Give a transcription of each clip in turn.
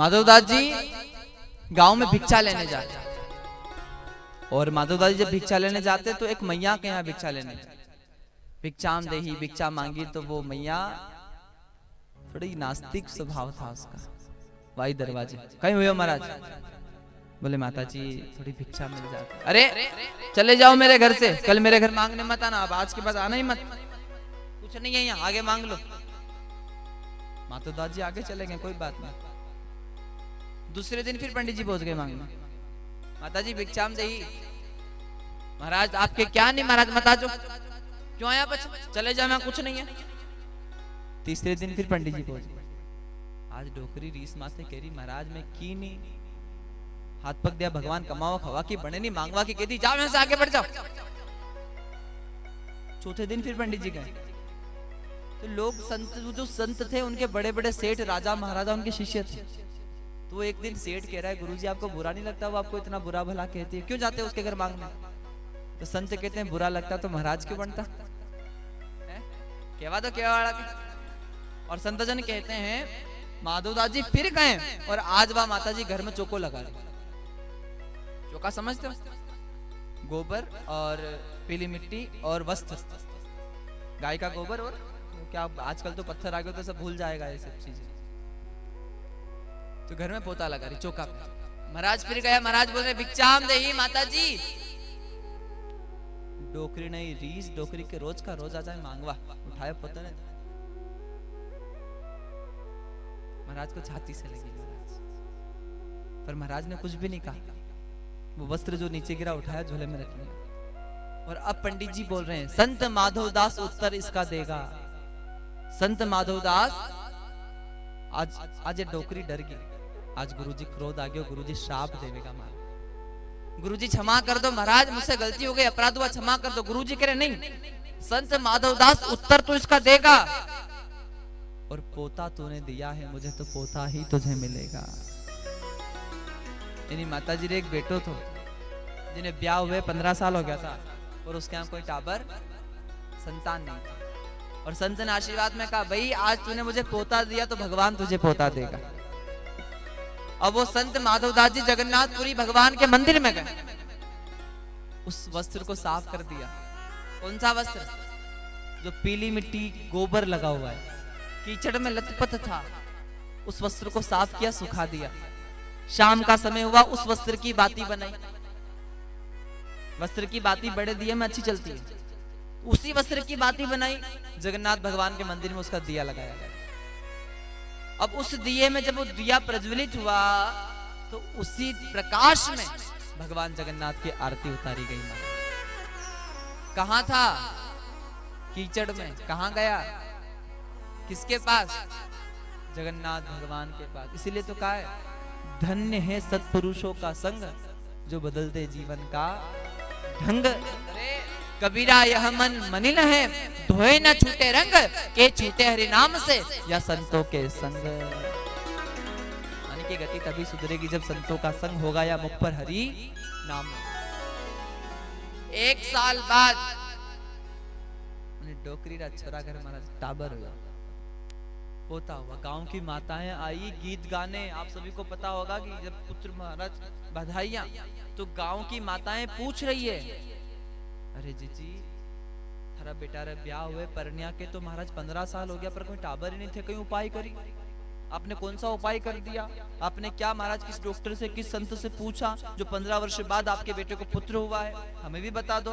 माधवदास जी गांव में भिक्षा लेने जाते, और माधवदास जी जब भिक्षा लेने जाते तो एक मैया के यहाँ भिक्षा लेने जाते। भिक्षाम देही भिक्षा मांगी तो वो मैया, थोड़ी नास्तिक स्वभाव था उसका, वाई दरवाजे कहीं हुए महाराज, बोले माता जी थोड़ी भिक्षा मिल जाती। अरे चले जाओ मेरे घर से, कल मेरे घर मांगने मत आना, अब आज के बाद आना ही मत, कुछ नहीं है यहाँ, आगे मांग लो। माधवदास जी आगे चले गए, कोई बात नहीं। दूसरे दिन फिर पंडित जी पहुंच गए मांगने, माता जी भिक्षाम देही। महाराज आपके क्या नहीं महाराज, मत आजो, क्यों आया बच्चा, चले जाओ मैं, कुछ नहीं है। तीसरे दिन फिर पंडित जी पहुंच गए। आज डोकरी रीस माथे कह रही, महाराज मैं की नहीं, हाथ पक दिया भगवान, कमावा खवा की बने नहीं, मांगवा की कहती, जाओ यहाँ से आगे बढ़ जाओ। चौथे दिन फिर पंडित जी गए तो लोग संत, जो संत थे उनके बड़े बड़े सेठ राजा महाराजा उनके शिष्य थे। तो एक दिन सेठ कह रहा है, गुरुजी आपको बुरा नहीं लगता, वो आपको इतना बुरा भला कहती है, क्यों जाते हैं उसके घर मांगने? तो संत कहते हैं बुरा लगता तो महाराज क्यों बनता, केवा तो केवा वाला के। और संत जन कहते हैं माधवदास जी फिर गए और आज वह माता जी घर में चौको लगा रहे। चौका समझते हो, गोबर और पीली मिट्टी और वस्त्र, गाय का गोबर, और क्या आजकल तो पत्थर आ गए तो सब भूल जाएगा ये सब चीजें। तो घर में पोता लगा रही चौका पे। महाराज फिर गया, महाराज बोल रहे भिक्षाम देही माता जी। डोकरी नहीं रीस, डोकरी के रोज का रोज आ जाए मांगवा, उठाए पोते ने, महाराज को छाती से लगी महाराज, पर महाराज ने कुछ भी नहीं कहा। वो वस्त्र जो नीचे गिरा उठाया झोले में रख लिया। और अब पंडित जी बोल रहे हैं, संत माधवदास उत्तर इसका देगा। संत माधवदास आज ये डोकरी डर गई, आज गुरुजी क्रोध आ गया, गुरुजी श्राप देवेगा मार, गुरुजी क्षमा कर दो महाराज, मुझसे गलती हो गई, अपराध हुआ, क्षमा कर दो। गुरुजी कह रहे नहीं, संत माधवदास उत्तर तो इसका देगा, और पोता तूने दिया है मुझे तो पोता ही तुझे मिलेगा। यानी माता जी ने एक बेटो तो जिन्हें ब्याह हुए 15 साल हो गया था और उसके यहाँ कोई टाबर संतान नहीं था, और संत ने आशीर्वाद में कहा, भाई आज तूने मुझे पोता दिया तो भगवान तुझे पोता देगा। अब वो संत माधवदास जी जगन्नाथपुरी भगवान के मंदिर में गए, उस वस्त्र को साफ कर दिया। कौन सा वस्त्र? जो पीली मिट्टी गोबर लगा हुआ है, कीचड़ में लथपथ था, उस वस्त्र को साफ किया, सुखा दिया। शाम का समय हुआ, उस वस्त्र की बाती बनाई। वस्त्र की बाती बड़े दिए में अच्छी चलती है, उसी वस्त्र की बाती बनाई, जगन्नाथ भगवान के मंदिर में उसका दिया लगाया गया। अब उस दिए में जब वो दिया प्रज्वलित हुआ तो उसी प्रकाश में भगवान जगन्नाथ की आरती उतारी गई। कहां था? कीचड़ में। कहां गया? किसके पास? जगन्नाथ भगवान के पास। इसीलिए तो कहा है, धन्य है सत्पुरुषों का संग, जो बदलते जीवन का ढंग। कबीरा यह मन मनिन है, धोए न छूटे रंग, के छूटे हरि नाम से या संतों के संग। मन की गति तभी सुधरेगी जब संतों का संग होगा या मुख पर हरि नाम। 1 साल बाद डोकरी रा छोरा घर महाराज टाबर हुआ, पोता हुआ। गांव की माताएं आई गीत गाने। आप सभी को पता होगा कि जब पुत्र महाराज बधाइयां, तो गांव की माताएं पूछ रही है, अरे जीजी थारा बेटा रे ब्याह हुए परनिया के तो महाराज 15 साल हो गया, पर कोई टाबर ही नहीं थे, कोई उपाय करी? आपने कौन सा उपाय कर दिया? आपने क्या महाराज किस डॉक्टर से, किस संत से पूछा जो 15 वर्ष बाद आपके बेटे को पुत्र हुआ है? हमें भी बता दो।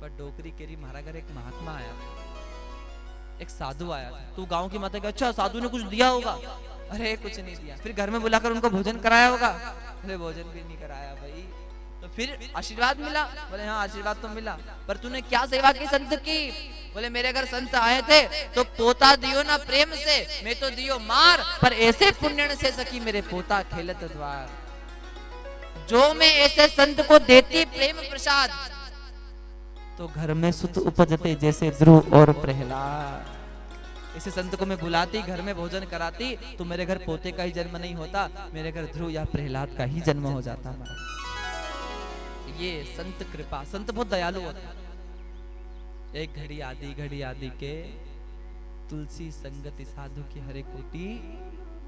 पर डोकरी केरी, महारा घर एक महात्मा आया, एक साधु आया था। तू गांव की माता का, अच्छा साधु ने कुछ दिया होगा? अरे कुछ नहीं दिया। फिर घर में बुलाकर उनको भोजन कराया होगा? अरे भोजन भी नहीं कराया भाई। तो फिर आशीर्वाद मिला? बोले हाँ आशीर्वाद तो मिला, पर तूने क्या सेवा की संत की? बोले मेरे घर संत आए थे तो पोता दियो ना प्रेम से, मैं तो दियो मार, पर ऐसे पुण्य से सकी मेरे पोता खेलत द्वार। जो मैं ऐसे संत को देती प्रेम प्रसाद, तो घर में सुत उपजते जैसे ध्रुव और प्रहलाद। ऐसे संत को मैं बुलाती, घर में भोजन कराती, तो मेरे घर पोते का ही जन्म नहीं होता, मेरे घर ध्रुव या प्रहलाद का ही जन्म हो जाता। ये संत कृपा। संत बहुत दयालु होता है। एक घड़ी आदि के, तुलसी संगति साधु की हरे कोटि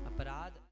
अपराध।